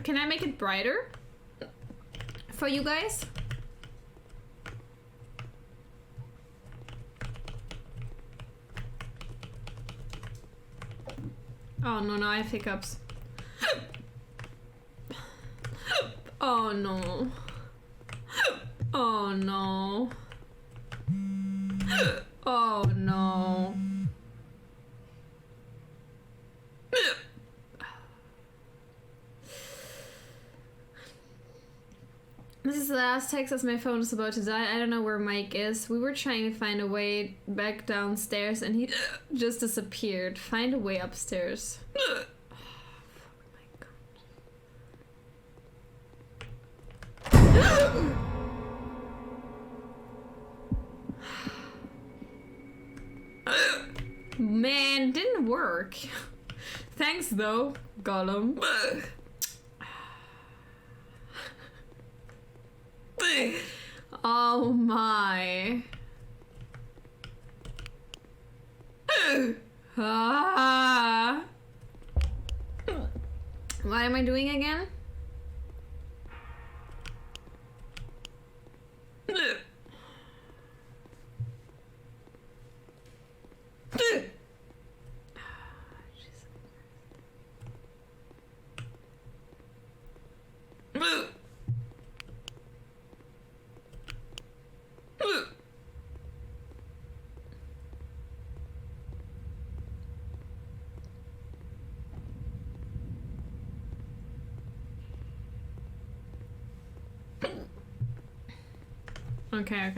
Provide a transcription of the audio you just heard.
Can I make it brighter for you guys? Oh no, I have hiccups. Oh no. Oh no. Oh no. This is the last text as my phone is about to die. I don't know where Mike is. We were trying to find a way back downstairs and he just disappeared. Find a way upstairs. Oh my god. Man, didn't work. Thanks though, Gollum. Oh my. Ah. What am I doing again? Okay.